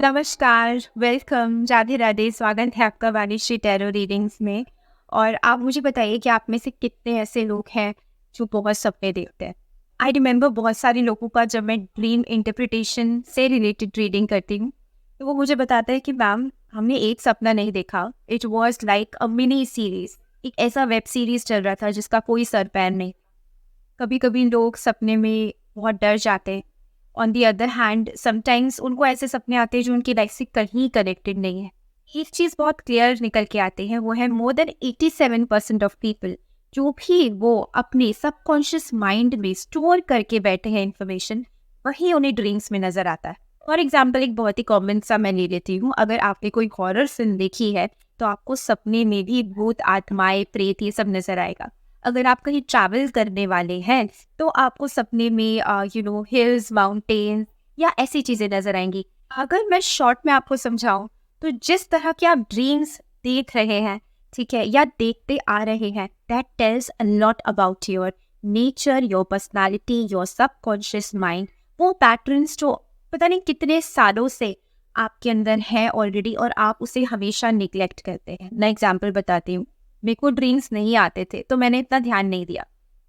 नमस्कार, वेलकम, राधे राधे, स्वागत है आपका वाणिश्री टैरो रीडिंग्स में। और आप मुझे बताइए कि आप में से कितने ऐसे लोग हैं जो बहुत सपने देखते हैं। आई रिमेंबर बहुत सारे लोगों का जब मैं ड्रीम इंटरप्रिटेशन से रिलेटेड रीडिंग करती हूँ तो वो मुझे बताता है कि मैम हमने एक सपना नहीं देखा, it was like a mini series. एक ऐसा वेब सीरीज चल रहा था जिसका कोई सर पैर नहीं। कभी कभी लोग सपने में बहुत डर जाते हैं। On the other hand sometimes उनको ऐसे सपने आते हैं जो उनकी लाइफ से कहीं कनेक्टेड नहीं है। एक चीज़ बहुत क्लियर निकल के आती है, वो है मोर देन 87% ऑफ पीपल जो भी वो अपने सबकॉन्शियस माइंड में स्टोर करके बैठे हैं इन्फॉर्मेशन, वही उन्हें ड्रीम्स में नजर आता है। फॉर एग्जाम्पल एक बहुत ही कॉमन सा मैं ले लेती हूँ, अगर आपने कोई हॉरर फिल्म देखी है तो आपको सपने में भी भूत, आत्माएं, प्रेत ये सब नजर आएगा। अगर आप कहीं ट्रैवल करने वाले हैं तो आपको सपने में हिल्स, माउंटेन या ऐसी चीजें नजर आएंगी। अगर मैं शॉर्ट में आपको समझाऊं तो जिस तरह के आप ड्रीम्स देख रहे हैं, ठीक है, या देखते आ रहे हैं, that tells a lot about your nature, your personality, your subconscious mind. वो पैटर्न्स जो पता नहीं कितने सालों से आपके अंदर है ऑलरेडी और आप उसे हमेशा निग्लेक्ट करते हैं। मैं एग्जाम्पल बताती हूँ। मेरे को ड्रीम्स नहीं आते थे तो मैंने इतना ध्यान नहीं दिया,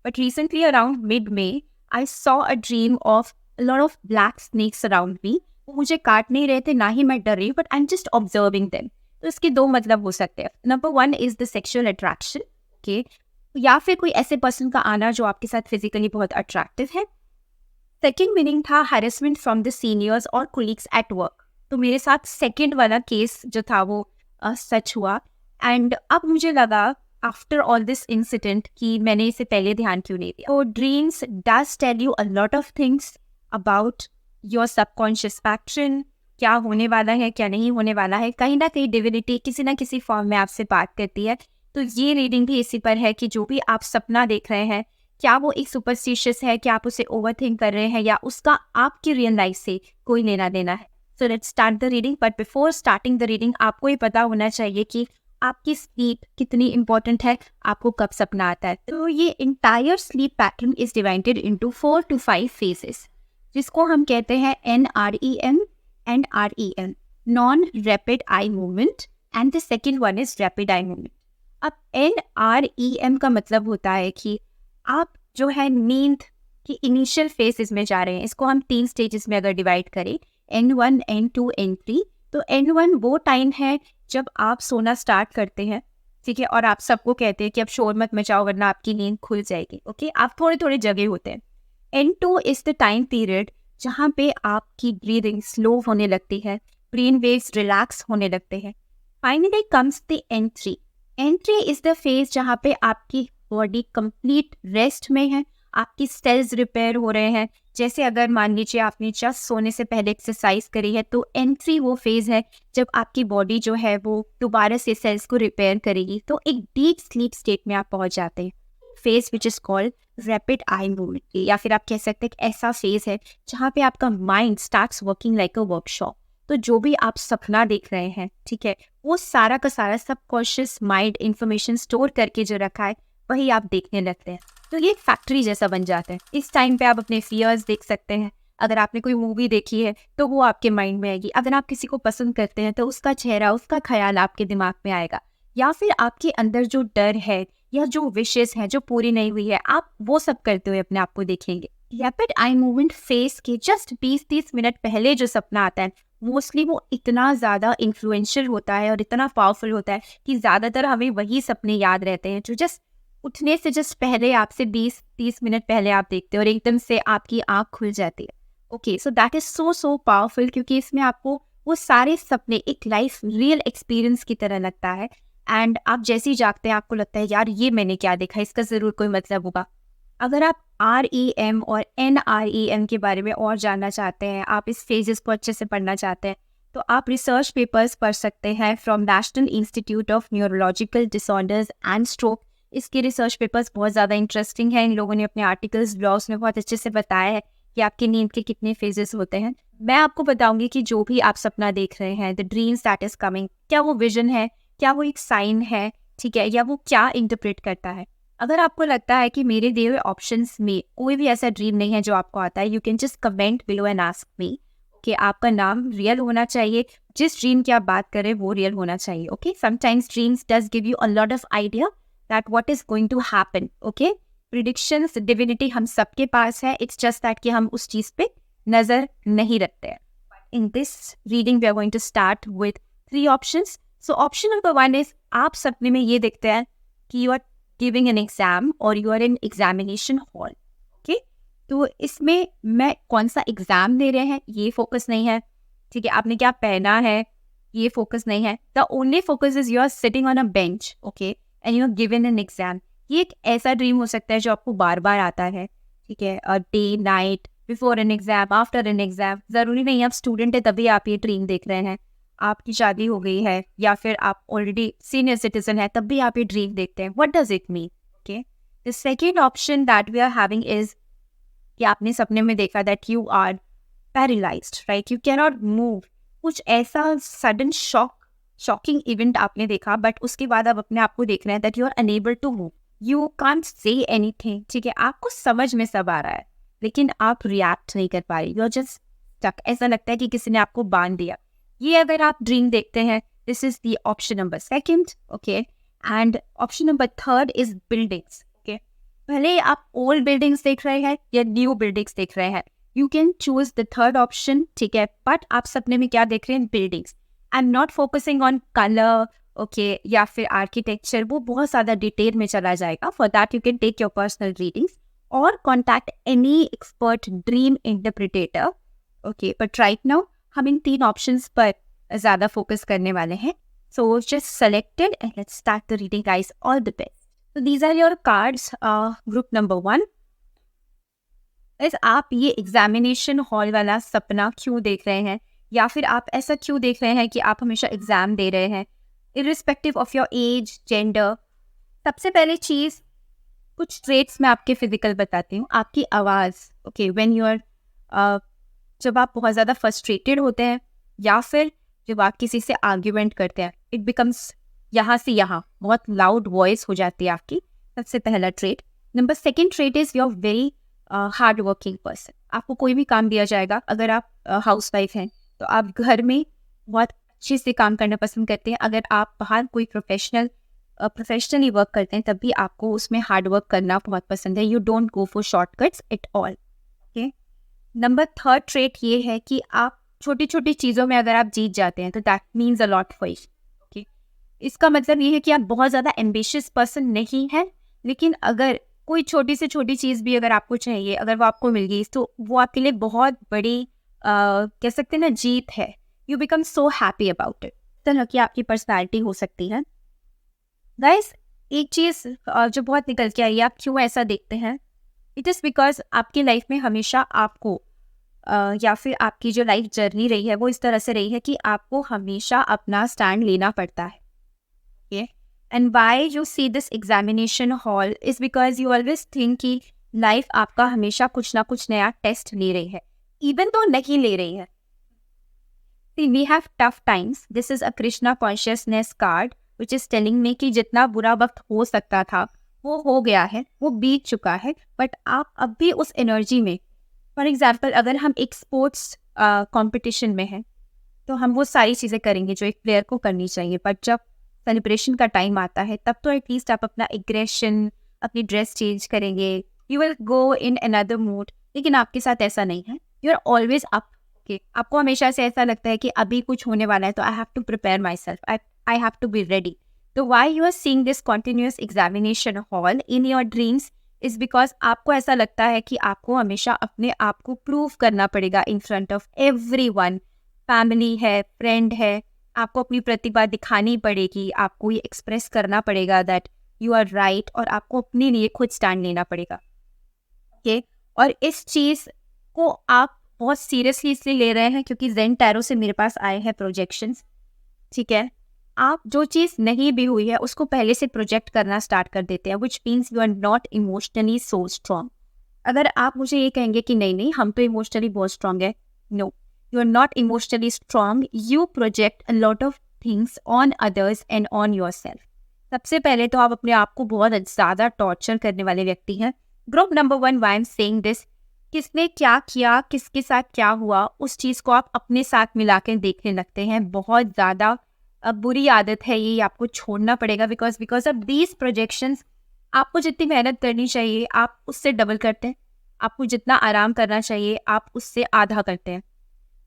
बट रिसेंटली अराउंड मिड में I saw a dream of lot of black snakes around me. वो मुझे काट नहीं रहे थे, ना ही मैं डर रही हूँ, but I am just observing them. तो इसके दो मतलब हो सकते हैं। Number one is the sexual attraction, okay, या फिर कोई ऐसे पर्सन का आना जो आपके साथ फिजिकली बहुत अट्रैक्टिव है। सेकेंड मीनिंग था हैरेसमेंट फ्रॉम द सीनियर्स और कोलीग्स एट वर्क। तो मेरे साथ सेकेंड वाला केस जो था वो सच हुआ। एंड अब मुझे लगा आफ्टर ऑल दिस इंसिडेंट कि मैंने इसे पहले ध्यान क्यों नहीं दिया। तो dreams does tell you a lot of things about your subconscious pattern, क्या होने वाला है, क्या नहीं होने वाला है। कहीं ना कहीं डिविनिटी किसी ना किसी फॉर्म में आपसे बात करती है। तो ये रीडिंग भी इसी पर है कि जो भी आप सपना देख रहे हैं, क्या वो एक सुपरस्टिशियस है, क्या आप उसे ओवरथिंक कर रहे हैं, या उसका आपकी रियल लाइफ से कोई लेना देना है। So let's start the reading, but before starting the reading आपको ये पता होना चाहिए कि आपकी स्लीप कितनी इंपॉर्टेंट है, आपको कब सपना आता है। तो ये entire sleep pattern is divided into 4 to 5 phases, जिसको हम कहते हैं NREM and REM, non rapid eye movement, and the second one is rapid eye movement. अब NREM का मतलब होता है कि आप जो है नींद की इनिशियल फेजेस में जा रहे हैं। इसको हम 3 स्टेजेस में अगर डिवाइड करें, N1, N2, N3, तो N1 वो टाइम है जब आप सोना स्टार्ट करते हैं, ठीक है, और आप सबको कहते हैं कि अब शोर मत मचाओ वरना आपकी नींद खुल जाएगी, ओके, आप थोड़े थोड़े जगे होते हैं। N2 is the time period जहाँ पे आपकी ब्रीदिंग स्लो होने लगती है, ब्रेन वेव्स रिलैक्स होने लगते हैं। Finally comes the N3। N3 is the phase जहाँ पे आपकी बॉडी कंप्लीट रेस्ट में है, आपकी सेल्स रिपेयर हो रहे हैं। जैसे अगर मान लीजिए आपने जस्ट सोने से पहले एक्सरसाइज करी है, तो N3 वो फेज है जब आपकी बॉडी जो है वो दोबारा से सेल्स को रिपेयर करेगी। तो एक डीप स्लीप स्टेट में आप पहुंच जाते हैं, phase which is called rapid eye movement, या फिर आप कह सकते हैं कि ऐसा फेज है जहाँ पे आपका mind starts working like a workshop. तो जो भी आप सपना देख रहे हैं, ठीक है, वो सारा का सारा सबकॉन्शियस माइंड इंफॉर्मेशन स्टोर करके जो रखा है वही आप देखने लगते हैं। तो ये फैक्ट्री जैसा बन जाता है। इस टाइम पे आप अपने फियर्स देख सकते हैं। अगर आपने कोई मूवी देखी है तो वो आपके माइंड में आएगी। अगर आप किसी को पसंद करते हैं तो उसका चेहरा, उसका ख्याल आपके दिमाग में आएगा। या फिर आपके अंदर जो डर है या जो विशेस है जो पूरी नहीं हुई है, आप वो सब करते हुए अपने आप को देखेंगे। रैपिड आई मूवमेंट फेस के जस्ट 20-30 मिनट पहले जो सपना आता है, मोस्टली वो इतना ज़्यादा इन्फ्लुएंशियल होता है और इतना पावरफुल होता है कि ज़्यादातर हमें वही सपने याद रहते हैं जो जस्ट उठने से जस्ट पहले, आपसे 20-30 मिनट पहले आप देखते हो और एकदम से आपकी आँख खुल जाती है। Okay, so that is so powerful, क्योंकि इसमें आपको वो सारे सपने एक लाइफ रियल एक्सपीरियंस की तरह लगता है। एंड आप जैसे ही जागते हैं आपको लगता है यार ये मैंने क्या देखा, इसका ज़रूर कोई मतलब होगा। अगर आप REM और NREM के बारे में और जानना चाहते हैं, आप इस फेजेस को अच्छे से पढ़ना चाहते हैं, तो आप रिसर्च पेपर्स पढ़ सकते हैं from national institute of neurological disorders and stroke. इसके रिसर्च पेपर्स बहुत ज़्यादा इंटरेस्टिंग है। इन लोगों ने अपने आर्टिकल्स, ब्लॉग्स में बहुत अच्छे से बताया है कि आपकी नींद के कितने फेजेस होते हैं। मैं आपको बताऊंगी कि जो भी आप सपना देख रहे हैं, the dreams that is coming, क्या वो विजन है, क्या वो एक साइन है, ठीक है, या वो क्या इंटरप्रेट करता है। अगर आपको लगता है कि मेरे दिए हुए ऑप्शंस में कोई भी ऐसा ड्रीम नहीं है जो आपको आता है, you can just comment below and ask me. कि आपका नाम रियल होना चाहिए, जिस ड्रीम की आप बात कर रहे हैं वो रियल होना चाहिए. Okay, sometimes dreams does give you a lot of idea that what is going to happen. Okay, predictions divinity हम सबके पास है, इट्स जस्ट दैट कि हम उस चीज पे नजर नहीं रखते हैं. In this reading, we are going to start with 3 options. So option number 1 is आप सपने में ये देखते हैं कि you are giving an exam or you are in examination hall. Okay? तो इसमें मैं कौन सा एग्जाम दे रहे हैं ये फोकस नहीं है, ठीक है, आपने क्या पहना है ये फोकस नहीं है. The only focus is you are sitting on a bench, okay, and you are given an exam. ये एक ऐसा ड्रीम हो सकता है जो आपको बार बार आता है, ठीक है, day night, before an exam, after an exam. ज़रूरी नहीं आप स्टूडेंट है तभी आप ये ड्रीम देख रहे हैं, आपकी शादी हो गई है या फिर आप ऑलरेडी सीनियर सिटीजन है तब भी आप ये ड्रीम देखते हैं. What does it mean? Okay, the second option that we are having is कि आपने सपने में देखा that you are paralysed, right, you can not move. कुछ ऐसा सडन शॉकिंग इवेंट आपने देखा, बट उसके बाद आप अपने आप को देख रहे हैं that you are unable to move, you can't say anything. ठीक है, आपको समझ में सब आ रहा है लेकिन आप रिएक्ट नहीं कर पा रहे, यू आर जस्ट स्टक. ऐसा लगता है कि किसी ने आपको बांध दिया. ये अगर आप ड्रीम देखते हैं, this is the option number second. Okay, and option number third is buildings. Okay, भले आप ओल्ड बिल्डिंग्स देख रहे हैं या न्यू बिल्डिंग्स देख रहे हैं, you can choose the third option, ठीक है, बट आप सपने में क्या देख रहे हैं? Buildings. I am not focusing on colour, okay, या फिर आर्किटेक्चर, वो बहुत ज़्यादा डिटेल में चला जाएगा. For that you can take your personal readings और contact any expert dream interpreter. Okay, but right now हम इन 3 ऑप्शंस पर ज़्यादा फोकस करने वाले हैं. So just selected and let's start the reading guys. All the best. So these are your cards. Group number 1 is आप ये examination hall वाला सपना क्यों देख रहे हैं, या फिर आप ऐसा क्यों देख रहे हैं कि आप हमेशा एग्जाम दे रहे हैं, irrespective of your age, gender. सबसे पहले चीज़, कुछ ट्रेट्स मैं आपके फिजिकल बताती हूँ. आपकी आवाज़, ओके, व्हेन यू आर, जब आप बहुत ज़्यादा फ्रस्ट्रेटेड होते हैं या फिर जब आप किसी से आर्ग्यूमेंट करते हैं, इट बिकम्स यहाँ से यहाँ बहुत लाउड वॉइस हो जाती है आपकी. सबसे पहला trait. Number second trait is you are very hard working person. आपको कोई भी काम दिया जाएगा, अगर आप हाउस वाइफ हैं तो आप घर में बहुत अच्छे से काम करना पसंद करते हैं. अगर आप बाहर कोई प्रोफेशनली वर्क करते हैं तब भी आपको उसमें हार्ड वर्क करना बहुत पसंद है. You don't go for shortcuts at all. Okay, number third trait ये है कि आप छोटी छोटी चीज़ों में अगर आप जीत जाते हैं तो that means a lot for you. इसका मतलब ये है कि आप बहुत ज़्यादा एम्बिशियस पर्सन नहीं हैं, लेकिन अगर कोई छोटी से छोटी चीज़ भी अगर आपको चाहिए, अगर वो आपको मिल गई तो वो आपके लिए बहुत बड़ी कह सकते हैं ना जीत है. You become so happy about it. तरह की आपकी पर्सनैलिटी हो सकती है. गाइस, एक चीज़ जो बहुत निकल के आई है, आप क्यों ऐसा देखते हैं? इट इज़ बिकॉज आपकी लाइफ में हमेशा आपको या फिर आपकी जो लाइफ जर्नी रही है वो इस तरह से रही है कि आपको हमेशा अपना स्टैंड लेना पड़ता है. Okay. And why you see this examination hall is because you always think कि लाइफ आपका हमेशा कुछ ना कुछ नया टेस्ट ले रही है, even तो नहीं ले रही है. See, we have tough times. This is a Krishna consciousness card which is telling me कि जितना बुरा वक्त हो सकता था वो हो गया है, वो बीत चुका है, बट आप अब भी उस एनर्जी में. फॉर एग्जाम्पल, अगर हम एक स्पोर्ट्स कॉम्पिटिशन में हैं तो हम वो सारी चीज़ें करेंगे जो एक प्लेयर को करनी चाहिए, बट जब सेलिब्रेशन का टाइम आता है तब तो एटलीस्ट आप अपना एग्रेशन, अपनी ड्रेस चेंज करेंगे, you will go in another mood. लेकिन आपके साथ ऐसा नहीं है. You are always up. Okay, आपको हमेशा से ऐसा लगता है कि अभी कुछ होने वाला है तो I have to prepare myself, I have to be ready. तो why you are seeing this continuous examination hall in your dreams is because आपको ऐसा लगता है कि आपको हमेशा अपने आप को प्रूव करना पड़ेगा in front of everyone. Family है, फ्रेंड है, आपको अपनी प्रतिभा दिखानी पड़ेगी, आपको ये एक्सप्रेस करना पड़ेगा दैट यू आर राइट, और आपको अपने लिए खुद स्टैंड लेना पड़ेगा. ओके, और इस चीज़ को आप बहुत सीरियसली इसलिए ले रहे हैं क्योंकि जेन टैरो से मेरे पास आए हैं प्रोजेक्शंस. ठीक है, आप जो चीज़ नहीं भी हुई है उसको पहले से प्रोजेक्ट करना स्टार्ट कर देते हैं, which means you are not emotionally so strong. अगर आप मुझे ये कहेंगे कि नहीं नहीं हम तो इमोशनली बहुत स्ट्रॉन्ग है, no, you are not emotionally strong. You project a lot of things on others and on yourself. सबसे पहले तो आप अपने आप को बहुत ज़्यादा टॉर्चर करने वाले व्यक्ति हैं. Group number 1, why I'm saying this, किसने क्या किया, किसके साथ क्या हुआ, उस चीज़ को आप अपने साथ मिला के देखने लगते हैं। बहुत ज़्यादा बुरी आदत है ये आपको छोड़ना पड़ेगा, बिकॉज ऑफ दीज प्रोजेक्शंस आपको जितनी मेहनत करनी चाहिए आप उससे डबल करते हैं। आपको जितना आराम करना चाहिए आप उससे आधा करते हैं,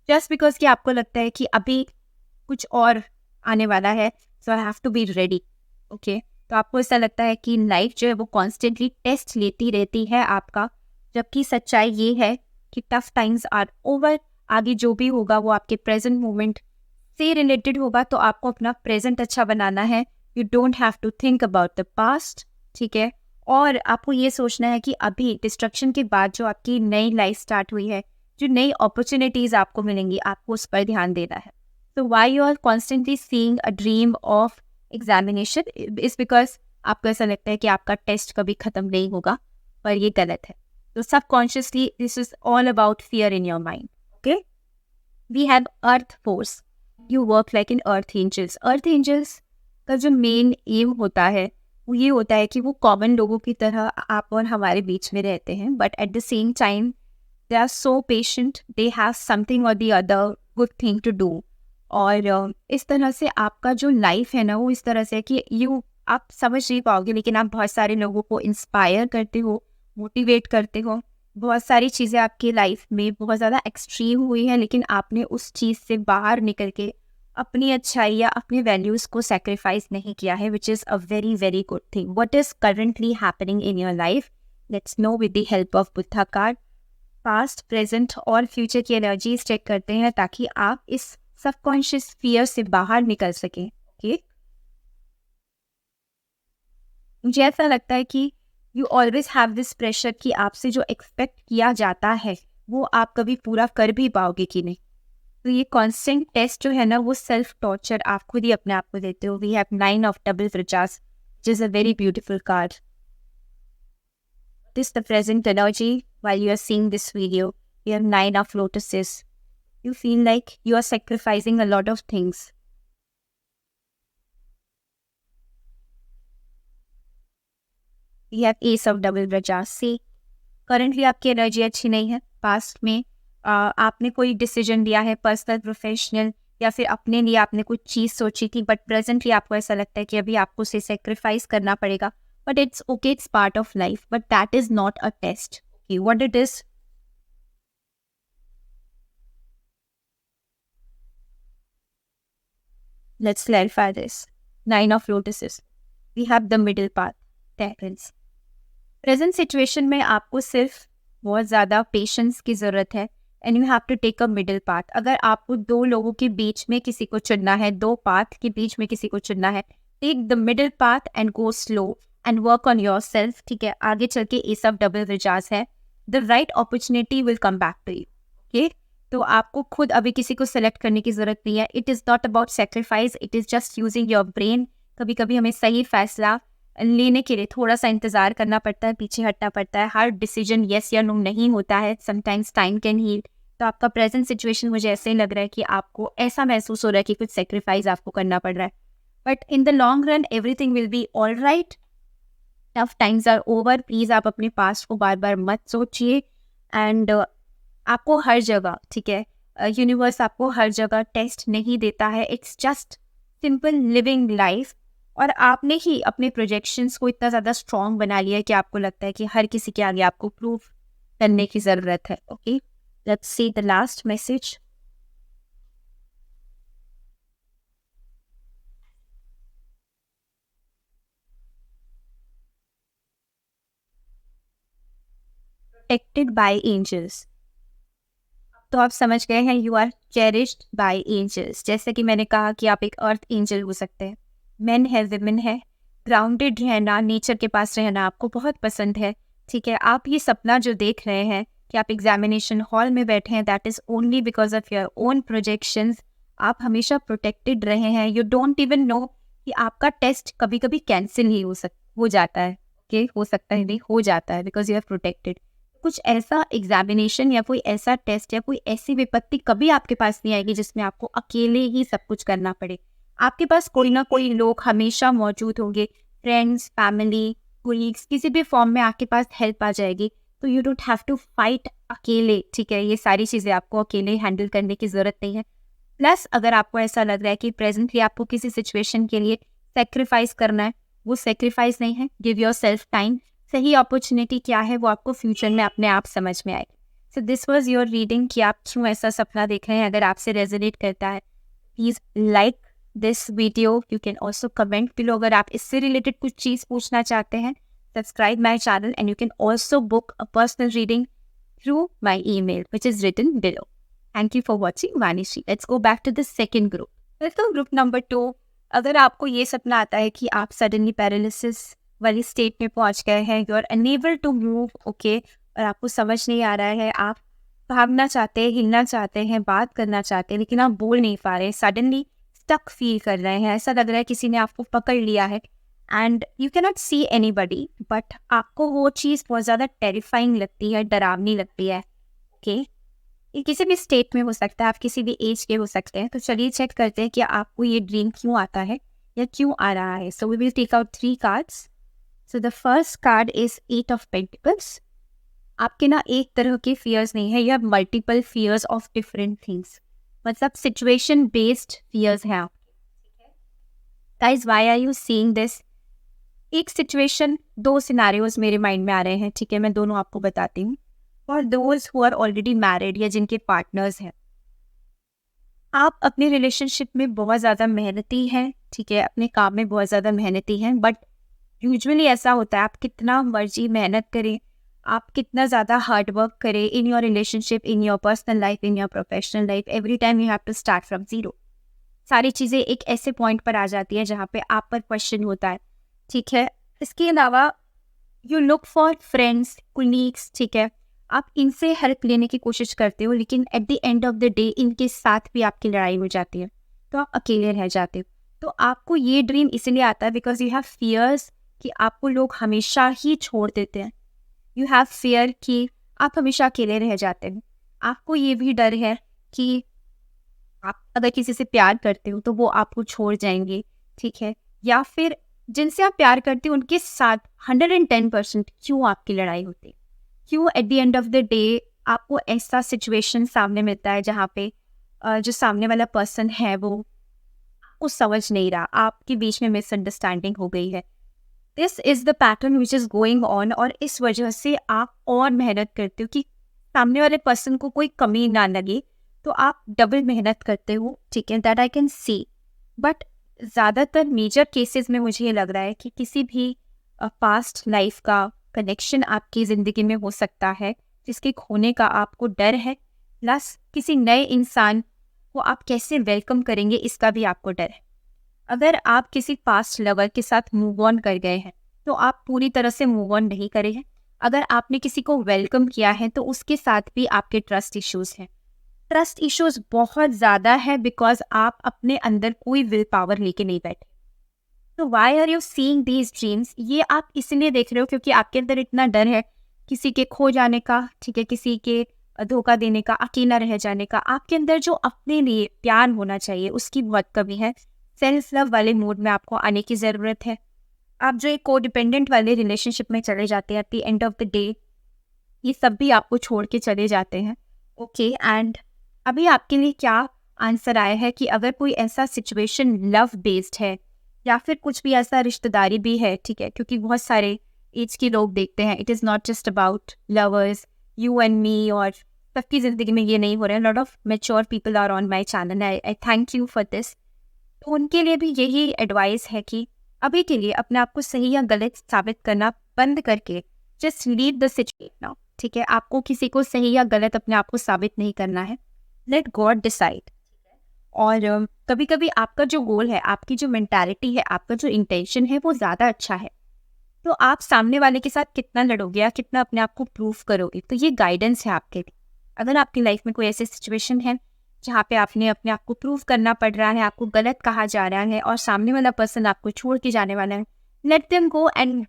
जस्ट बिकॉज कि आपको लगता है कि अभी कुछ और आने वाला है, so I have to be ready. Okay, तो आपको ऐसा लगता है कि लाइफ जो है वो कॉन्स्टेंटली टेस्ट लेती रहती है आपका, जबकि सच्चाई ये है कि टफ टाइम्स आर ओवर। आगे जो भी होगा वो आपके प्रेजेंट मोमेंट से रिलेटेड होगा, तो आपको अपना प्रेजेंट अच्छा बनाना है। You don't have to think about the past, ठीक है। और आपको ये सोचना है कि अभी डिस्ट्रक्शन के बाद जो आपकी नई लाइफ स्टार्ट हुई है, जो नई अपॉर्चुनिटीज़ आपको मिलेंगी, आपको उस पर ध्यान देना है। तो why you are constantly seeing a dream of examination is because आपको ऐसा लगता है कि आपका टेस्ट कभी ख़त्म नहीं होगा, पर ये गलत है। तो subconsciously this is all about fear in your mind. Okay, we have earth force, you work like in earth angels. Earth angels का जो मेन एम होता है वो ये होता है कि वो कॉमन लोगों की तरह आप और हमारे बीच में रहते हैं, but at the same time they are so patient, they have something और the other good thing to do. और इस तरह से आपका जो लाइफ है ना वो इस तरह से है कि आप समझ नहीं पाओगे, लेकिन आप बहुत सारे लोगों को इंस्पायर करते हो, मोटिवेट करते हो। बहुत सारी चीज़ें आपकी लाइफ में बहुत ज़्यादा एक्सट्रीम हुई है, लेकिन आपने उस चीज़ से बाहर निकल के अपनी अच्छाई या अपने वैल्यूज़ को सेक्रीफाइस नहीं किया है, which is a very very good thing. What is currently happening in your life, let's know with the help of Buddha card. Past, present और फ्यूचर की एनर्जीज चेक करते हैं ताकि आप इस सबकॉन्शियस फियर से बाहर निकल सकें। ओके, मुझे ऐसा लगता है कि you always have this pressure कि आपसे जो एक्सपेक्ट किया जाता है वो आप कभी पूरा कर भी पाओगे कि नहीं। तो ये कांस्टेंट टेस्ट जो है ना वो सेल्फ टॉर्चर आप खुद ही अपने आप को देते हो। वी हैव 9 ऑफ डबल व्रिचास, which is a very beautiful card. This is the present energy while you are seeing this video. You have 9 of lotuses. You feel like you are sacrificing a lot of things. We have Ace of double व्रिचास। See, currently आपकी energy अच्छी नहीं है। Past में आपने कोई decision लिया है, personal, professional, या फिर अपने लिए आपने कुछ चीज़ सोची थी, बट प्रेजेंटली आपको ऐसा लगता है कि अभी आपको उसे सेक्रीफाइस करना पड़ेगा। But it's okay, it's part of life, but that is not a test. Okay, what it is, let's clarify this. 9 of lotuses, we have the middle path, temperance. Present situation में आपको सिर्फ बहुत ज़्यादा patience की ज़रूरत है, and you have to take a middle path. अगर आपको दो लोगों के बीच में किसी को चुनना है, दो पाथ के बीच में किसी को चुनना है, take the middle path and go slow and work on yourself. ठीक है, आगे चल के एस ऑफ डबल व्रिचास है, the right opportunity will come back to you. Okay, तो आपको खुद अभी किसी को सेलेक्ट करने की ज़रूरत नहीं है। It is not about sacrifice, it is just using your brain. कभी कभी हमें सही फैसला लेने के लिए थोड़ा सा इंतज़ार करना पड़ता है, पीछे हटना पड़ता है। हर डिसीजन येस या नो नहीं होता है, समटाइम्स टाइम कैन हील। तो आपका प्रेजेंट सिचुएशन मुझे ऐसे ही लग रहा है कि आपको ऐसा महसूस हो रहा है कि कुछ सेक्रीफाइस आपको करना पड़ रहा है, but in the long run everything will be all right. Tough times are over. Please आप अपने पास्ट को बार बार मत सोचिए, एंड आपको हर जगह, ठीक है, यूनिवर्स आपको हर जगह टेस्ट नहीं देता है। It's just simple living life. और आपने ही अपने प्रोजेक्शंस को इतना ज़्यादा स्ट्रॉन्ग बना लिया है कि आपको लगता है कि हर किसी के आगे आपको प्रूव करने की ज़रूरत है। Okay, let's see the last message. Protected by angels. तो आप समझ गए हैं, you are cherished by angels. जैसे कि मैंने कहा कि आप एक अर्थ एंजल हो सकते हैं। मेन है, विमेन है, ग्राउंडेड रहना, नेचर के पास रहना आपको बहुत पसंद है। ठीक है, आप ये सपना जो देख रहे हैं कि आप एग्जामिनेशन हॉल में बैठे हैं, that is only because of your own projections. आप हमेशा प्रोटेक्टेड रहे हैं। यू डोंट इवन नो कि आपका टेस्ट कभी कभी कैंसिल ही हो जाता है। ओके, हो सकता है नहीं, हो जाता है, बिकॉज यू आर प्रोटेक्टेड। कुछ ऐसा एग्जामिनेशन या कोई ऐसा टेस्ट या कोई ऐसी विपत्ति कभी आपके पास नहीं आएगी जिसमें आपको अकेले ही सब कुछ करना पड़े। आपके पास कोई ना कोई लोग हमेशा मौजूद होंगे, फ्रेंड्स, फैमिली, कोलीग्स, किसी भी फॉर्म में आपके पास हेल्प आ जाएगी। तो you don't have to fight अकेले, ठीक है, ये सारी चीज़ें आपको अकेले हैंडल करने की ज़रूरत नहीं है। प्लस अगर आपको ऐसा लग रहा है कि प्रेजेंटली आपको किसी सिचुएशन के लिए सेक्रीफाइस करना है, वो सेक्रीफाइस नहीं है, गिव योर सेल्फ टाइम। सही अपॉर्चुनिटी क्या है वो आपको फ्यूचर में अपने आप समझ में आएगी। So this was your reading कि आप क्यों ऐसा सपना देख रहे हैं। अगर आपसे रेजोनेट करता है please like this video. You can also comment below अगर आप इससे रिलेटेड कुछ चीज़ पूछना चाहते हैं। Subscribe my channel and you can also book a personal reading through my email, which is written below. Thank you for watching Vanishri. Let's go back to the second group. तो group number 2, अगर आपको ये सपना आता है कि आप suddenly paralysis वाली स्टेट में पहुंच गए हैं, you are unable to move, okay, और आपको समझ नहीं आ रहा है, आप भागना चाहते हैं, हिलना चाहते हैं, बात करना चाहते हैं, लेकिन आप बोल नहीं पा रहे, सडनली स्टक फील कर रहे हैं, ऐसा लग रहा है किसी ने आपको पकड़ लिया है and you can not see anybody, but आपको वो चीज़ बहुत ज़्यादा टेरिफाइंग लगती है, डरावनी लगती है, ओके। ये किसी भी स्टेट में हो सकता है, आप किसी भी एज के हो सकते हैं। तो चलिए चेक करते हैं कि आपको ये ड्रीम क्यों आता है या क्यों आ रहा है। So we will take out 3 cards. So the first card is 8 of pentacles. आपके ना एक तरह के फियर्स नहीं है, you have multiple fears of different things, मतलब सिचुएशन बेस्ड फियर्स हैं आपके। Guys why are you seeing this? एक सिचुएशन, 2 सिनारियोज मेरे माइंड में आ रहे हैं, ठीक है, मैं दोनों आपको बताती हूँ। For those who are already married या जिनके पार्टनर्स हैं, आप अपने रिलेशनशिप में बहुत ज़्यादा मेहनती हैं, ठीक है, अपने काम में बहुत ज़्यादा मेहनती हैं, बट यूजुअली ऐसा होता है आप कितना मर्जी मेहनत करें, आप कितना ज़्यादा हार्ड वर्क करें in your relationship, in your personal life, in your professional life, every time you have to start from zero. सारी चीज़ें एक ऐसे पॉइंट पर आ जाती है जहाँ पे आप पर क्वेश्चन होता है, ठीक है। इसके अलावा you look for friends, colleagues, ठीक है, आप इनसे हेल्प लेने की कोशिश करते हो, लेकिन eight the end of the day इनके साथ भी आपकी लड़ाई हो जाती है, तो आप अकेले रह जाते हो। तो आपको ये ड्रीम इसलिए आता है बिकॉज यू हैव फियर्स कि आपको लोग हमेशा ही छोड़ देते हैं। यू हैव फियर कि आप हमेशा अकेले रह जाते हो। आपको ये भी डर है कि आप अगर किसी से प्यार करते हो तो वो आपको छोड़ जाएंगे, ठीक है, या फिर जिनसे आप प्यार करते हो उनके साथ 110% क्यों आपकी लड़ाई होती है, क्यों eight the end of the day आपको ऐसा सिचुएशन सामने मिलता है जहाँ पे जो सामने वाला पर्सन है वो समझ नहीं रहा, आपके बीच में मिसअंडरस्टैंडिंग हो गई है। This is the pattern which is going on, और इस वजह से आप और मेहनत करते हो कि सामने वाले पर्सन को कोई कमी ना लगे, तो आप डबल मेहनत करते हो, ठीक है, that I can see. But ज़्यादातर मेजर केसेस में मुझे ये लग रहा है कि किसी भी पास्ट लाइफ का कनेक्शन आपकी ज़िंदगी में हो सकता है जिसके खोने का आपको डर है, प्लस किसी नए इंसान को आप कैसे वेलकम करेंगे इसका भी आपको डर है। अगर आप किसी पास्ट लवर के साथ मूव ऑन कर गए हैं तो आप पूरी तरह से मूव ऑन नहीं करे हैं। अगर आपने किसी को वेलकम किया है तो उसके साथ भी आपके ट्रस्ट इश्यूज़ हैं। ट्रस्ट इश्यूज बहुत ज़्यादा है बिकॉज आप अपने अंदर कोई विल पावर लेके नहीं बैठे। तो why are you seeing these dreams? ये आप इसलिए देख रहे हो क्योंकि आपके अंदर इतना डर है किसी के खो जाने का, ठीक है, किसी के धोखा देने का, अकेला रह जाने का। आपके अंदर जो अपने लिए प्यार होना चाहिए उसकी बहुत कमी है। सेल्फ लव वाले मूड में आपको आने की ज़रूरत है। आप जो एक कोडिपेंडेंट वाले रिलेशनशिप में चले जाते हैं, eight the end of the day ये सब भी आपको छोड़ के चले जाते हैं, ओके। एंड अभी आपके लिए क्या आंसर आया है कि अगर कोई ऐसा सिचुएशन लव बेस्ड है या फिर कुछ भी ऐसा रिश्तेदारी भी है, ठीक है, क्योंकि बहुत सारे एज के लोग देखते हैं, it is not just about lovers, you and me, और सबकी ज़िंदगी में ये नहीं हो रहा है। Lot of mature people are on my channel, I thank you for this. तो उनके लिए भी यही एडवाइस है कि अभी के लिए अपने आप को सही या गलत साबित करना बंद करके just leave the situation now, ठीक है। आपको किसी को सही या गलत अपने आप को साबित नहीं करना है, लेट गॉड डिसाइड। और कभी कभी आपका जो गोल है, आपकी जो मेंटालिटी है, आपका जो इंटेंशन है वो ज़्यादा अच्छा है, तो आप सामने वाले के साथ कितना लड़ोगे या कितना अपने आप को प्रूव करोगे, तो ये गाइडेंस है आपके लिए। अगर आपकी लाइफ में कोई ऐसी सिचुएशन है जहाँ पे आपने अपने आप को प्रूव करना पड़ रहा है, आपको गलत कहा जा रहा है और सामने वाला पर्सन आपको छोड़ के जाने वाला है, लेट देम गो एंड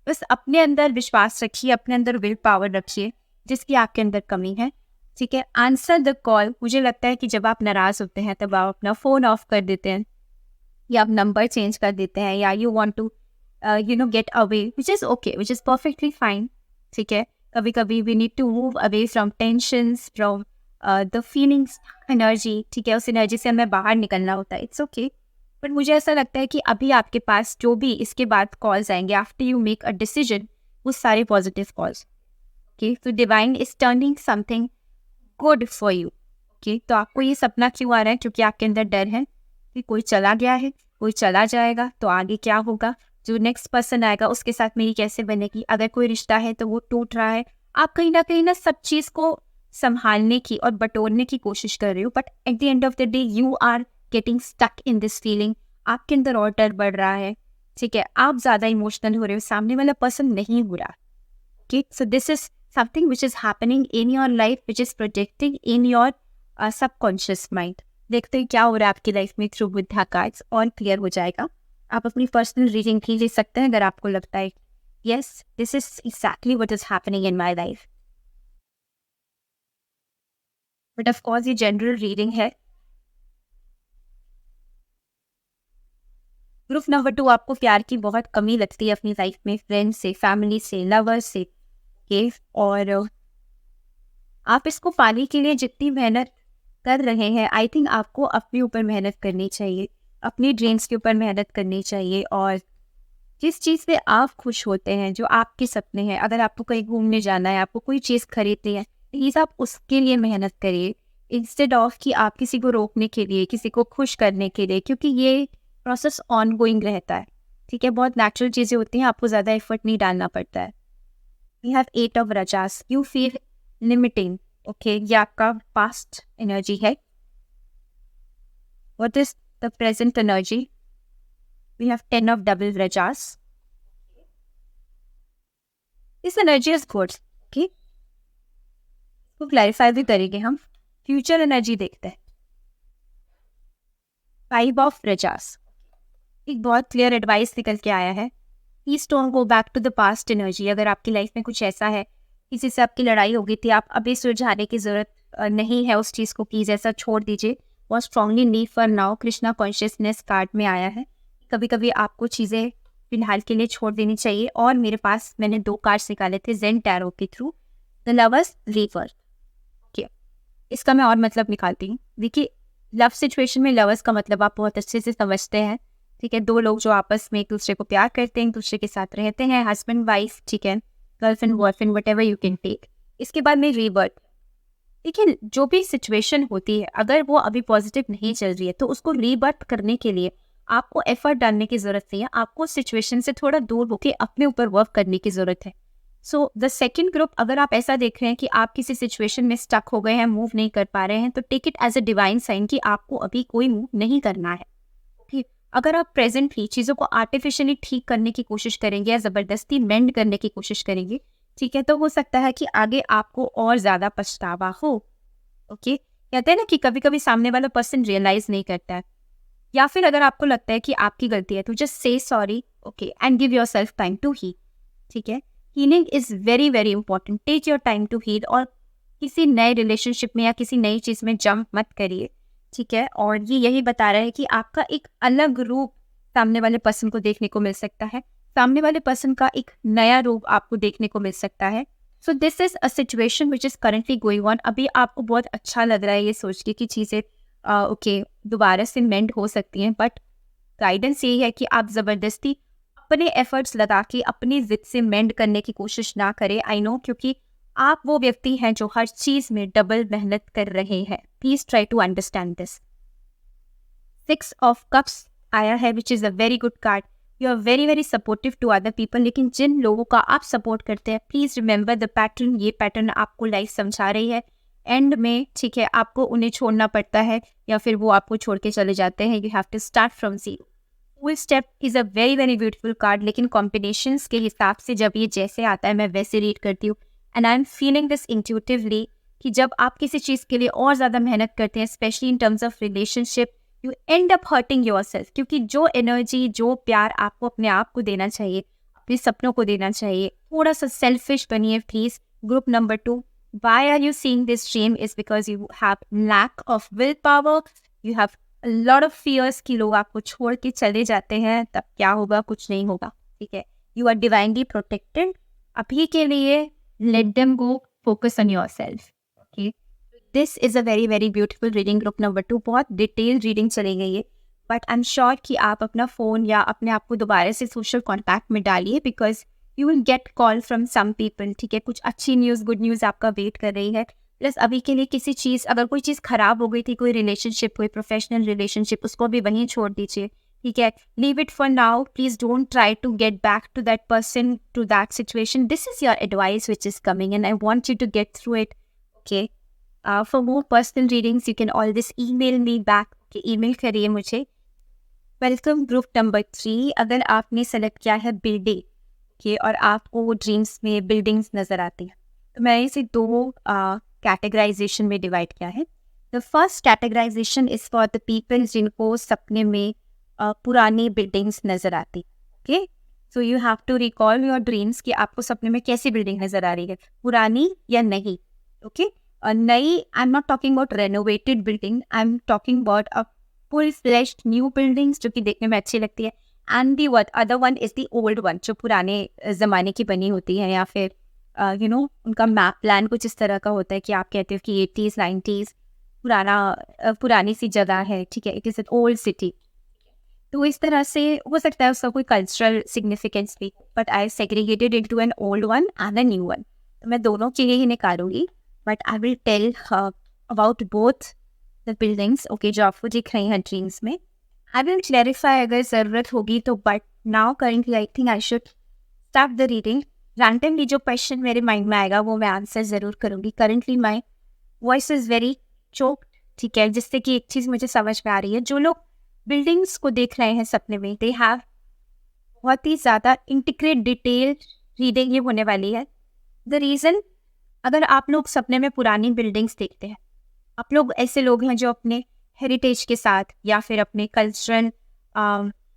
बस अपने अंदर विश्वास रखिए, अपने अंदर विल पावर रखिए जिसकी आपके अंदर कमी है, ठीक है। Answer the call. मुझे लगता है कि जब आप नाराज़ होते हैं तब आप अपना फ़ोन ऑफ कर देते हैं या आप नंबर चेंज कर देते हैं, या you want to get away, which is okay, which is perfectly fine, ठीक है। कभी कभी we need to move away from tensions, from the feelings, energy, ठीक है, उस एनर्जी से हमें बाहर निकलना होता है। इट्स ओके, बट मुझे ऐसा लगता है कि अभी आपके पास जो भी इसके बाद कॉल्स आएंगे after you make a decision, वो सारे पॉजिटिव कॉल्स। ओके, तो divine is turning something good for you. Okay, तो आपको ये सपना क्यों आ रहा है? क्योंकि आपके अंदर डर है कि कोई चला गया है, कोई चला जाएगा, तो आगे क्या होगा, जो नेक्स्ट पर्सन आएगा उसके साथ मेरी कैसे बनेगी, अगर कोई रिश्ता है तो वो टूट रहा है। आप कहीं ना सब चीज़ को संभालने की और बटोरने की कोशिश कर रहे हो, but at the end of the day you are getting stuck in this feeling. आपके अंदर और डर बढ़ रहा है, ठीक है, आप ज़्यादा इमोशनल हो रहे हो, सामने वाला पर्सन नहीं हो रहा। Okay, so this is something which is happening in your life, which is projecting in your subconscious mind. देखते हैं क्या हो रहा है आपकी लाइफ में थ्रू बुद्धा कार्ड्स, और क्लियर हो जाएगा। आप अपनी पर्सनल रीडिंग भी ले सकते हैं अगर आपको लगता है yes this is exactly what is happening in my life. But of course ये जनरल रीडिंग है। ग्रुप नंबर 2, आपको प्यार की बहुत कमी लगती है अपनी लाइफ में, फ्रेंड से, फैमिली से, लवर से, के और आप इसको पाने के लिए जितनी मेहनत कर रहे हैं, आई थिंक आपको अपने ऊपर मेहनत करनी चाहिए, अपनी ड्रीम्स के ऊपर मेहनत करनी चाहिए। और जिस चीज़ पे आप खुश होते हैं, जो आपके सपने हैं, अगर आपको कहीं घूमने जाना है, आपको कोई चीज़ खरीदनी है, प्लीज़ आप उसके लिए मेहनत करिए इंस्टेड ऑफ कि आप किसी को रोकने के लिए, किसी को खुश करने के लिए, क्योंकि ये प्रोसेस ऑन गोइंग रहता है। ठीक है, बहुत नेचुरल चीज़ें होती हैं, आपको ज़्यादा एफर्ट नहीं डालना पड़ता है। वी हैव 8 ऑफ रजास, यू फील लिमिटिंग। ओके, ये आपका पास्ट एनर्जी है। What is the present energy? We have 10 of double रजास। This energy is good. Okay, इसको क्लैरिफाई भी करेंगे हम। फ्यूचर एनर्जी देखते हैं। 5 ऑफ रजास, एक बहुत क्लियर एडवाइस निकल के आया है। Please don't go back to the past energy. अगर आपकी लाइफ में कुछ ऐसा है, किसी से आपकी लड़ाई हो गई थी, आप अभी सुलझाने की जरूरत नहीं है उस चीज़ को, प्लीज ऐसा छोड़ दीजिए। बहुत strongly leave for now, Krishna consciousness card में आया है। कभी कभी आपको चीज़ें फिलहाल के लिए छोड़ देनी चाहिए। और मेरे पास मैंने 2 कार्ड्स निकाले थे जेन टैरो के through, the lovers reverse. Okay, इसका मैं और मतलब निकालती हूँ। देखिए, लव सिचुएशन में लवर्स का मतलब आप बहुत अच्छे से समझते हैं। ठीक है, 2 लोग जो आपस में एक दूसरे को प्यार करते हैं, एक दूसरे के साथ रहते हैं, हस्बैंड वाइफ, ठीक है, girlfriend boyfriend, whatever you can take. इसके बाद में रीबर्थ। देखिए, जो भी सिचुएशन होती है, अगर वो अभी पॉजिटिव नहीं चल रही है, तो उसको रीबर्थ करने के लिए आपको एफर्ट डालने की जरूरत नहीं है। आपको सिचुएशन से थोड़ा दूर होकर अपने ऊपर वर्क करने की जरूरत है। सो द सेकेंड ग्रुप, अगर आप ऐसा देख रहे हैं कि आप किसी सिचुएशन में स्टक हो गए हैं, मूव नहीं कर पा रहे हैं, तो take it as a divine sign कि आपको अभी कोई मूव नहीं करना है। ओके, अगर आप प्रेजेंटली चीज़ों को आर्टिफिशियली ठीक करने की कोशिश करेंगे या ज़बरदस्ती मेंड करने की कोशिश करेंगे, ठीक है, तो हो सकता है कि आगे आपको और ज़्यादा पछतावा हो। ओके, कहते हैं ना कि कभी कभी सामने वाला पर्सन रियलाइज नहीं करता है, या फिर अगर आपको लगता है कि आपकी गलती है, तो just say sorry, okay, and give yourself time to heal. ठीक है, healing is very very important. Take your time to heal. और किसी नए रिलेशनशिप में या किसी नई चीज़ में जंप मत करिए। ठीक है, और ये यही बता रहा है कि आपका एक अलग रूप सामने वाले पर्सन को देखने को मिल सकता है, सामने वाले पर्सन का एक नया रूप आपको देखने को मिल सकता है। सो this is a situation which is currently going on. अभी आपको बहुत अच्छा लग रहा है ये सोच के कि चीज़ें ओके दोबारा से मेंड हो सकती हैं, बट गाइडेंस यही है कि आप ज़बरदस्ती अपने एफर्ट्स लगा के अपनी जिद से मेंड करने की कोशिश ना करें। आई नो, क्योंकि आप वो व्यक्ति हैं जो हर चीज़ में डबल मेहनत कर रहे हैं। Please try to understand this. 6 of cups आया है which is a very good card. You are very very supportive to other people. लेकिन जिन लोगों का आप सपोर्ट करते हैं, प्लीज़ रिमेंबर द पैटर्न। ये पैटर्न आपको लाइफ समझा रही है। एंड में, ठीक है, आपको उन्हें छोड़ना पड़ता है या फिर वो आपको छोड़ के चले जाते हैं। You have to start from zero. Full step is a very very beautiful card, लेकिन कॉम्बिनेशंस के हिसाब से जब ये जैसे आता है मैं वैसे रीड करती हूँ। And I am feeling this intuitively कि जब आप किसी चीज़ के लिए और ज़्यादा मेहनत करते हैं, specially in terms of relationship, you and up hurting yourself. क्योंकि जो एनर्जी, जो प्यार आपको अपने आप को देना चाहिए, अपने सपनों को देना चाहिए, थोड़ा सा सेल्फिश बनिए please. Group number 2, why are you seeing this dream is because you have lack of willpower, you have a lot of fears कि लोग आपको छोड़ के चले जाते हैं, तब क्या होगा, कुछ नहीं होगा। ठीक है, you are divinely protected। अभी के लिए let them go, focus on yourself. Okay, this is a very very beautiful reading. Group number 2 बहुत डिटेल रीडिंग चली गई है, बट आई एम श्योर कि आप अपना फ़ोन या अपने आप को दोबारा से सोशल कॉन्टैक्ट में डालिए, because you will get call from some people. ठीक है, कुछ अच्छी न्यूज़, गुड न्यूज़ आपका वेट कर रही है. प्लस अभी के लिए किसी चीज़, अगर कोई चीज़ ख़राब हो गई थी, कोई रिलेशनशिप, कोई प्रोफेशनल रिलेशनशिप, उसको भी वहीं छोड़ दीजिए. ठीक है, leave it for now. Please don't try to get back to that person, to that situation. This is your advice which is coming and I want you to get through it. Okay, for more personal readings you can always email me back. Okay, email करिए मुझे. Welcome group number 3. अगर आपने select किया है building के और आपको dreams में बिल्डिंग्स नज़र आती हैं, तो मैं इसे 2 कैटेगराइजेशन में डिवाइड किया है. The first categorization is for the people जिनको सपने में पुरानी बिल्डिंग्स नज़र आती. Okay, so you have to recall your dreams कि आपको सपने में कैसी बिल्डिंग नज़र आ रही है, पुरानी या नई. ओके, नई, I am not talking about renovated building, I am talking about a full fleshed new buildings जो कि देखने में अच्छी लगती है. And the other one is the old one, जो पुराने ज़माने की बनी होती है, या फिर उनका मैप प्लान कुछ इस तरह का होता है कि आप कहते हो कि 80s 90s पुरानी सी जगह है. ठीक है, it is an old city. तो इस तरह से हो सकता है उसका कोई कल्चरल सिग्निफिकेंस भी, but I segregated into an old one and a new one. तो मैं दोनों के लिए ही निकालूंगी, but I will tell about both the buildings. Okay, जो आपको दिख रही हैं ड्रीम्स में. आई विल क्लैरिफाई अगर ज़रूरत होगी तो, but now currently I think I should start the reading. Randomly जो क्वेश्चन मेरे माइंड में आएगा वो मैं आंसर ज़रूर करूँगी. Currently my voice is very choked. ठीक है, जिससे कि एक चीज़ मुझे समझ में आ रही है, जो लोग बिल्डिंग्स को देख रहे हैं सपने में, दे हैव बहुत ही ज़्यादा इंटीग्रेट डिटेल रीडिंग ये होने वाली है. द रीज़न, अगर आप लोग सपने में पुरानी बिल्डिंग्स देखते हैं, आप लोग ऐसे लोग हैं जो अपने हेरिटेज के साथ या फिर अपने कल्चरल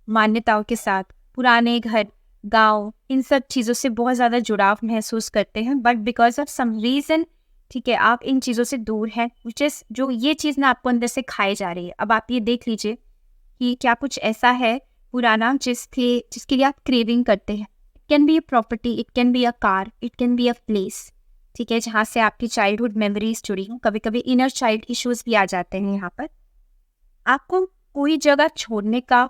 मान्यताओं के साथ पुराने घर, गांव, इन सब चीज़ों से बहुत ज़्यादा जुड़ाव महसूस करते हैं, but because of some reason, ठीक है, आप इन चीज़ों से दूर हैं, विच इज़ जो ये चीज़ ना आपको अंदर से खाई जा रही है. अब आप ये देख लीजिए कि क्या कुछ ऐसा है पुराना जिसके लिए आप क्रेविंग करते हैं. It can be a property, it can be a car, it can be a place. ठीक है, जहाँ से आपकी चाइल्डहुड मेमोरीज जुड़ी हों. कभी कभी इनर चाइल्ड इश्यूज भी आ जाते हैं यहाँ पर. आपको कोई जगह छोड़ने का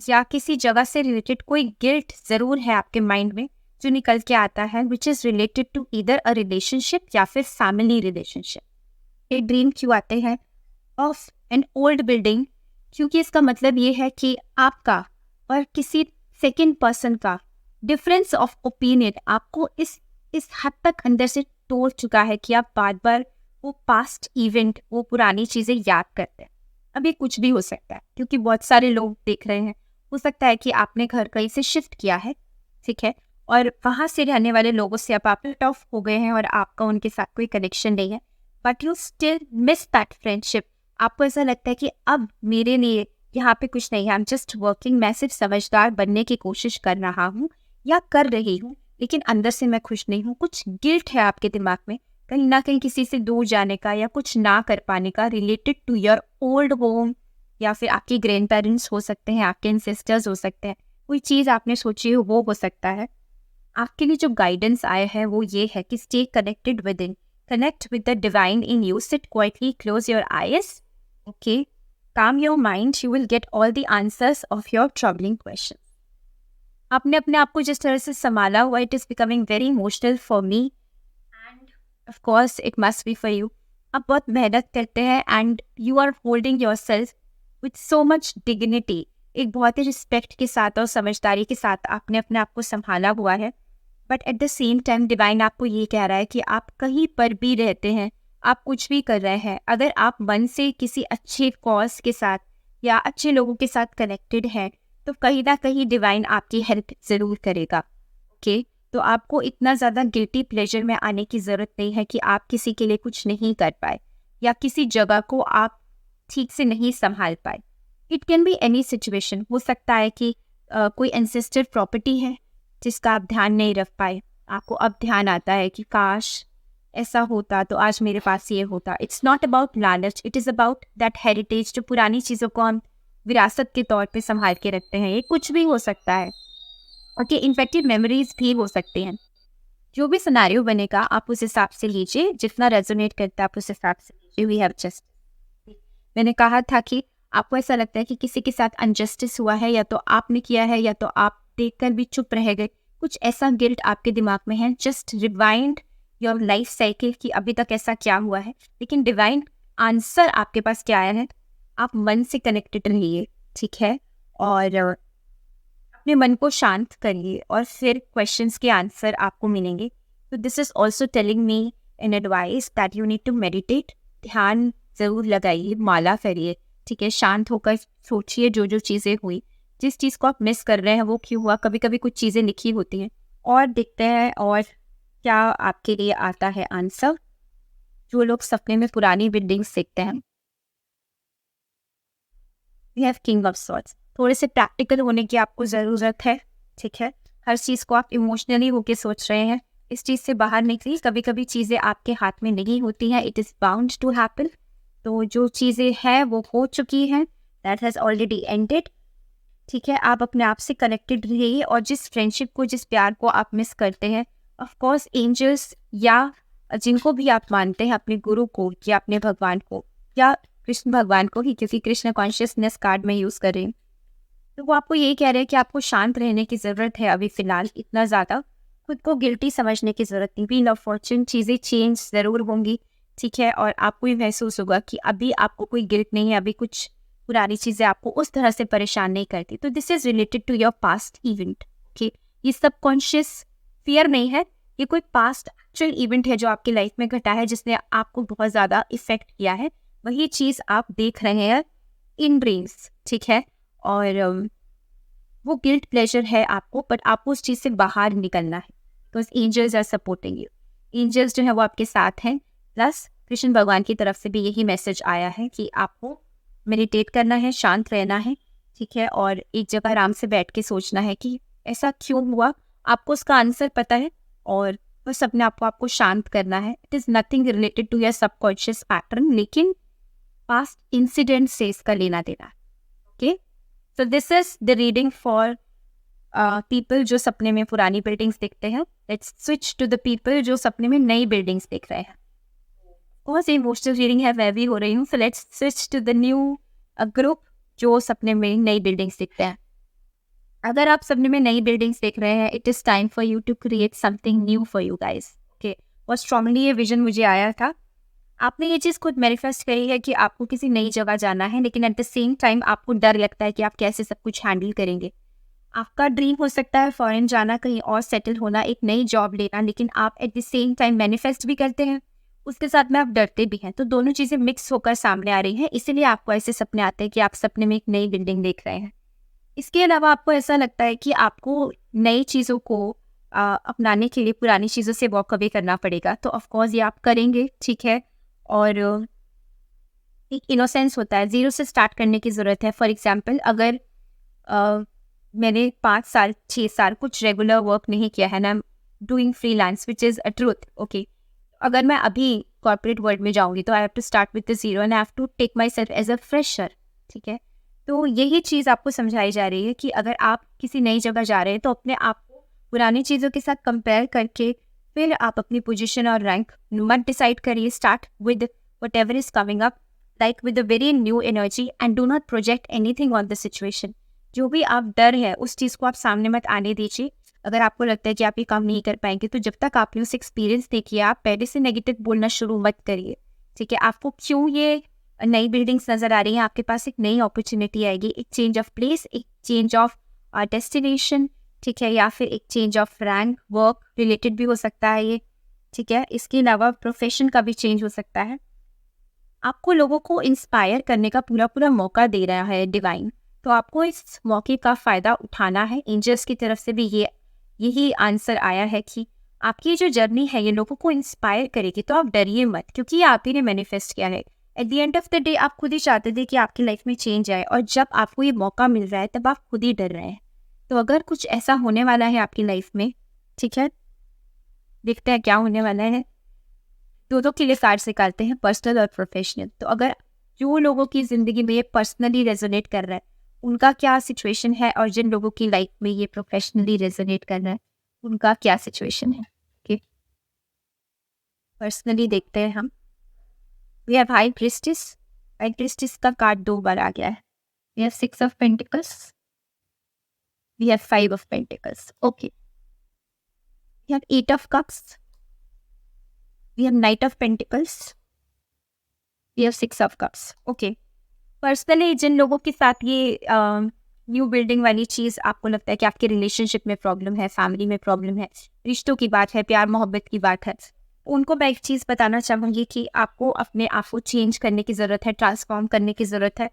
या किसी जगह से रिलेटेड कोई गिल्ट ज़रूर है आपके माइंड में जो निकल के आता है, which is related to either a relationship या फिर फैमिली रिलेशनशिप. ये ड्रीम क्यों आते हैं ऑफ एन ओल्ड बिल्डिंग? क्योंकि इसका मतलब ये है कि आपका और किसी सेकेंड पर्सन का डिफरेंस ऑफ ओपिनियन आपको इस हद तक अंदर से तोड़ चुका है कि आप बार बार वो पास्ट इवेंट, वो पुरानी चीज़ें याद करते हैं. अब ये कुछ भी हो सकता है, क्योंकि बहुत सारे लोग देख रहे हैं. हो सकता है कि आपने घर कहीं से शिफ्ट किया है, ठीक है, और वहाँ से रहने वाले लोगों से अब आप कट ऑफ हो गए हैं और आपका उनके साथ कोई कनेक्शन नहीं है, but you still miss that friendship. आपको ऐसा लगता है कि अब मेरे लिए यहाँ पे कुछ नहीं है, आई एम जस्ट वर्किंग, मैं सिर्फ समझदार बनने की कोशिश कर रहा हूँ या कर रही हूँ, लेकिन अंदर से मैं खुश नहीं हूँ. कुछ गिल्ट है आपके दिमाग में, कहीं ना कहीं किसी से दूर जाने का या कुछ ना कर पाने का, related to your old home, या फिर आपके ग्रैंड पेरेंट्स हो सकते हैं, आपके एंसेस्टर्स हो सकते हैं, कोई चीज़ आपने सोची हो वो हो सकता है. आपके लिए जो गाइडेंस आया है वो ये है कि stay connected with in, connect with the divine in you, sit quietly, close your eyes, okay, calm your mind, you will get all the answers of your troubling questions. आपने अपने आप को जिस तरह से संभाला हुआ, it is becoming very emotional for me and of course it must be for you. आप बहुत मेहनत करते हैं and you are holding yourself with so much dignity. एक बहुत ही रिस्पेक्ट के साथ और समझदारी के साथ आपने अपने आप को संभाला हुआ है, but at the same time divine आपको ये कह रहा है कि आप कहीं पर भी रहते हैं, आप कुछ भी कर रहे हैं, अगर आप मन से किसी अच्छे कॉज के साथ या अच्छे लोगों के साथ कनेक्टेड हैं, तो कहीं ना कहीं डिवाइन आपकी हेल्प ज़रूर करेगा. ओके, तो आपको इतना ज़्यादा गिल्टी प्लेजर में आने की ज़रूरत नहीं है कि आप किसी के लिए कुछ नहीं कर पाए या किसी जगह को आप ठीक से नहीं संभाल पाए. It can be any situation. हो सकता है कि कोई एंसेस्टर प्रॉपर्टी है जिसका आप ध्यान नहीं रख पाए, आपको अब ध्यान आता है कि काश ऐसा होता तो आज मेरे पास ये होता. इट्स नॉट अबाउट लालच, it is about that heritage, जो पुरानी चीज़ों को हम विरासत के तौर पे संभाल के रखते हैं. ये कुछ भी हो सकता है, ओके, इन्फेक्टेड मेमोरीज भी हो सकते हैं. जो भी सिनेरियो बनेगा आप उस हिसाब से लीजिए, जितना रेजोनेट करता है आप उस हिसाब से लीजिए। वी हैव जस्ट, मैंने कहा था कि आपको ऐसा लगता है कि किसी के साथ अनजस्टिस हुआ है, या तो आपने किया है या तो आप देखकर भी चुप रह गए, कुछ ऐसा गिल्ट आपके दिमाग में है, just rewind your life cycle कि अभी तक ऐसा क्या हुआ है, लेकिन डिवाइन आंसर आपके पास क्या आया है, आप मन से कनेक्टेड रहिए, ठीक है, और अपने मन को शांत करिए और फिर क्वेश्चंस के आंसर आपको मिलेंगे। तो this is also telling me an advice that you need to meditate, ध्यान ज़रूर लगाइए, माला करिए, ठीक है, शांत होकर सोचिए जो जो चीज़ें हुई, जिस चीज़ को आप मिस कर रहे हैं वो क्यों हुआ, कभी कभी कुछ चीज़ें लिखी होती हैं, और देखते हैं और क्या आपके लिए आता है आंसर। जो लोग सपने में पुरानी बिल्डिंग्स देखते हैं, we have king of swords, थोड़े से प्रैक्टिकल होने की आपको ज़रूरत है, ठीक है, हर चीज़ को आप इमोशनली होके सोच रहे हैं, इस चीज़ से बाहर निकलिए, कभी कभी चीज़ें आपके हाथ में नहीं होती हैं, it is bound to happen, तो जो चीज़ें हैं वो हो चुकी हैं, दैट हैज़ ऑलरेडी एंडेड, ठीक है, आप अपने आप से कनेक्टेड रहिए, और जिस फ्रेंडशिप को, जिस प्यार को आप मिस करते हैं, ऑफ कोर्स एंजल्स या जिनको भी आप मानते हैं, अपने गुरु को या अपने भगवान को या कृष्ण भगवान को ही, क्योंकि कृष्ण कॉन्शियसनेस कार्ड में यूज़ कर रहे हैं, तो वो आपको यही कह रहे हैं कि आपको शांत रहने की ज़रूरत है अभी फ़िलहाल, इतना ज़्यादा खुद को गिल्टी समझने की ज़रूरत नहीं। व्हील ऑफ फॉर्च्यून, चीज़ें चेंज ज़रूर होंगी, ठीक है, और आपको ये महसूस होगा कि अभी आपको कोई गिल्ट नहीं है, अभी कुछ पुरानी चीज़ें आपको उस तरह से परेशान नहीं करती। तो this is related to your past event, okay, ये सबकॉन्शियस फियर नहीं है, ये कोई पास्ट एक्चुअल इवेंट है जो आपकी लाइफ में घटा है, जिसने आपको बहुत ज़्यादा इफेक्ट किया है, वही चीज़ आप देख रहे हैं इन ड्रीम्स, ठीक है, और वो गिल्ट प्लेजर है आपको, बट आपको उस चीज़ से बाहर निकलना है, तो angels are supporting you, angels जो है वो आपके साथ हैं, प्लस कृष्ण भगवान की तरफ से भी यही मैसेज आया है कि आपको मेडिटेट करना है, शांत रहना है, ठीक है, और एक जगह आराम से बैठ के सोचना है कि ऐसा क्यों हुआ, आपको उसका आंसर पता है, और बस अपने आप को आपको शांत करना है। It is nothing related to your subconscious pattern, लेकिन पास्ट इंसिडेंट से इसका लेना देना है, okay. So this is the reading for people जो सपने में पुरानी बिल्डिंग्स देखते हैं। Let's switch to the people जो सपने में नई बिल्डिंग्स देख रहे हैं। बहुत सी इमोशनल रीडिंग है, मैं भी हो रही हूँ, so let's switch to the new group जो सपने में नई बिल्डिंग्स देखते हैं। अगर आप सपने में नई बिल्डिंग्स देख रहे हैं, it is time for you to create something new for you guys, okay. बहुत स्ट्रांगली ये विजन मुझे आया था, आपने ये चीज़ खुद मैनिफेस्ट करी है कि आपको किसी नई जगह जाना है, लेकिन एट द सेम टाइम आपको डर लगता है कि आप कैसे सब कुछ हैंडल करेंगे। आपका ड्रीम हो सकता है फॉरेन जाना, कहीं और सेटल होना, एक नई जॉब लेना, लेकिन आप eight the same time manifest भी करते हैं, उसके साथ में आप डरते भी हैं, तो दोनों चीज़ें मिक्स होकर सामने आ रही हैं, इसीलिए आपको ऐसे सपने आते हैं कि आप सपने में एक नई बिल्डिंग देख रहे हैं। इसके अलावा आपको ऐसा लगता है कि आपको नई चीज़ों को अपनाने के लिए पुरानी चीज़ों से वॉक अवे करना पड़ेगा, तो ऑफकोर्स ये आप करेंगे, ठीक है, और एक इनोसेंस होता है, ज़ीरो से स्टार्ट करने की ज़रूरत है। फॉर एग्जांपल, अगर मैंने 5 साल 6 साल कुछ रेगुलर वर्क नहीं किया है ना, doing freelance which is a truth, okay, अगर मैं अभी कॉर्पोरेट वर्ल्ड में जाऊंगी तो I have to start with the zero and I have to take myself as a fresher, ठीक है। तो यही चीज़ आपको समझाई जा रही है कि अगर आप किसी नई जगह जा रहे हैं तो अपने आप को पुरानी चीज़ों के साथ कंपेयर करके फिर आप अपनी पोजीशन और रैंक मत डिसाइड करिए। Start with whatever is coming up, like with a very new energy, and do not project anything on the situation. जो भी आप डर है उस चीज़ को आप सामने मत आने दीजिए। अगर आपको लगता है कि आप ये काम नहीं कर पाएंगे, तो जब तक आपने उस एक्सपीरियंस देखिए, आप पहले से नेगेटिव बोलना शुरू मत करिए, ठीक है। आपको क्यों ये नई बिल्डिंग्स नज़र आ रही हैं, आपके पास एक नई अपॉर्चुनिटी आएगी, एक चेंज ऑफ प्लेस, एक चेंज ऑफ डेस्टिनेशन, ठीक है, या फिर एक change of rank, work related भी हो सकता है ये, ठीक है। इसके अलावा प्रोफेशन का भी चेंज हो सकता है। आपको लोगों को इंस्पायर करने का पूरा पूरा मौका दे रहा है डिवाइन, तो आपको इस मौके का फ़ायदा उठाना है। एंजल्स की तरफ से भी यही आंसर आया है कि आपकी जो जर्नी है ये लोगों को इंस्पायर करेगी, तो आप डरिए मत, क्योंकि ये आप ही ने मैनिफेस्ट किया है। Eight the end of the day आप खुद ही चाहते थे कि आपकी लाइफ में चेंज आए, और जब आपको ये मौका मिल रहा है तब आप खुद ही डर रहे हैं। तो अगर कुछ ऐसा होने वाला है आपकी लाइफ में, ठीक है, देखते हैं क्या होने वाला है। दो के लिए कार्ड्स निकालते हैं, पर्सनल और प्रोफेशनल। तो अगर जो लोगों की ज़िंदगी में ये पर्सनली रेजोनेट कर रहा है उनका क्या सिचुएशन है, और जिन लोगों की लाइफ में ये प्रोफेशनली रेजोनेट कर रहा है उनका क्या सिचुएशन है, ओके। पर्सनली देखते हैं हम। We have high priestess. High priestess का कार्ड 2 बार आ गया है। We have 6 of pentacles. We have 5 of pentacles. Okay, we have 8 of cups. We have knight of pentacles. We have 6 of cups. Okay, personally जिन लोगों के साथ ये न्यू बिल्डिंग वाली चीज़ आपको लगता है कि आपके रिलेशनशिप में प्रॉब्लम है, फैमिली में प्रॉब्लम है, रिश्तों की बात है, प्यार मोहब्बत की बात है, उनको मैं एक चीज़ बताना चाहूँगी कि आपको अपने आप को चेंज करने की ज़रूरत है, ट्रांसफॉर्म करने की ज़रूरत है।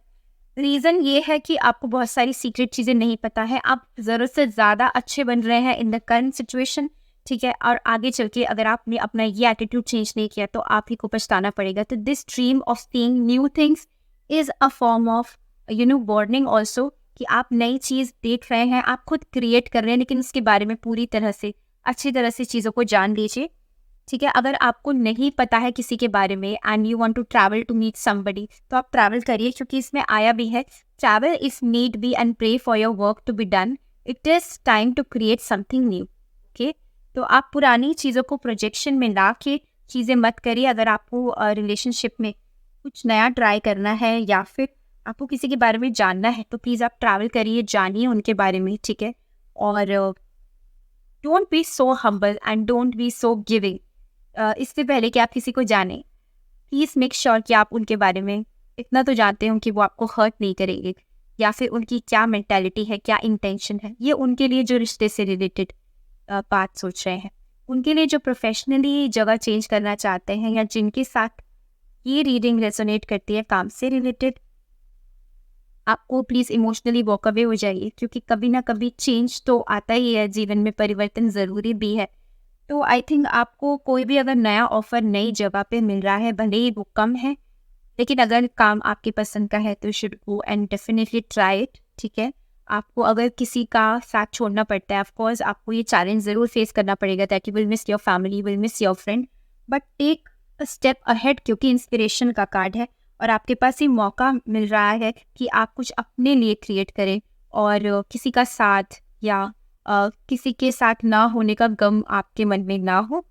रीज़न ये है कि आपको बहुत सारी सीक्रेट चीज़ें नहीं पता है। आप ज़रूरत से ज़्यादा अच्छे बन रहे हैं इन द करंट सिचुएशन, ठीक है? और आगे चल के अगर आपने अपना ये एटीट्यूड चेंज नहीं किया तो आप ही को पछताना पड़ेगा। तो this dream of seeing new things is a form of warning also, कि आप नई चीज़ देख रहे हैं, आप खुद क्रिएट कर रहे हैं, लेकिन उसके बारे में पूरी तरह से अच्छी तरह से चीज़ों को जान लीजिए, ठीक है? अगर आपको नहीं पता है किसी के बारे में and you want to travel to meet somebody, तो आप ट्रैवल करिए, क्योंकि इसमें आया भी है travel is need be and pray for your work to be done. It is time to create something new. Okay, तो आप पुरानी चीज़ों को प्रोजेक्शन में ला के चीज़ें मत करिए। अगर आपको रिलेशनशिप में कुछ नया ट्राई करना है या फिर आपको किसी के बारे में जानना है, तो प्लीज़ आप ट्रैवल करिए, जानिए उनके बारे में, ठीक है? और don't be so humble and don't be so giving. इससे पहले कि आप किसी को जानें, प्लीज़ मेक श्योर कि आप उनके बारे में इतना तो जानते हो कि वो आपको हर्ट नहीं करेंगे, या फिर उनकी क्या मेंटालिटी है, क्या इंटेंशन है। ये उनके लिए जो रिश्ते से रिलेटेड बात सोच रहे हैं, उनके लिए जो प्रोफेशनली जगह चेंज करना चाहते हैं, या जिनके साथ ये रीडिंग रेजोनेट करती है काम से रिलेटेड, आपको प्लीज़ इमोशनली वॉक अवे हो जाइए, क्योंकि कभी ना कभी चेंज तो आता ही है, जीवन में परिवर्तन ज़रूरी भी है। तो आई थिंक आपको कोई भी अगर नया ऑफ़र नई जगह पे मिल रहा है, भले ही वो कम है, लेकिन अगर काम आपकी पसंद का है तो should go and definitely try it, ठीक है? आपको अगर किसी का साथ छोड़ना पड़ता है, ऑफ कोर्स आपको ये चैलेंज ज़रूर फेस करना पड़ेगा, that you will miss your family, will miss your friend, but take a step ahead, क्योंकि इंस्पिरेशन का कार्ड है और आपके पास ये मौका मिल रहा है कि आप कुछ अपने लिए क्रिएट करें, और किसी का साथ या किसी के साथ ना होने का गम आपके मन में ना हो,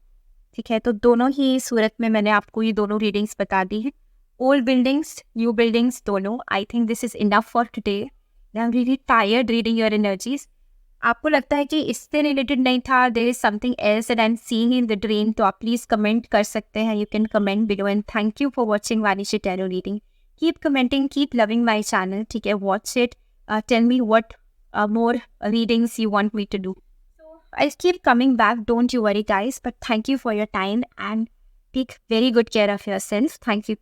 ठीक है? तो दोनों ही सूरत में मैंने आपको ये दोनों रीडिंग्स बता दी हैं, ओल्ड बिल्डिंग्स, न्यू बिल्डिंग्स, दोनों। I think this is enough for today. I am really tired reading your energies. आपको लगता है कि इससे रिलेटेड नहीं था, there is something else that I am seeing in the dream, तो आप प्लीज़ कमेंट कर सकते हैं। You can comment below, and thank you for watching Vanishi tarot reading. Keep commenting, keep loving my channel, ठीक है? Watch it, tell me what more readings you want me to do. So I'll keep coming back, don't you worry guys, but thank you for your time and take very good care of yourself. Thank you.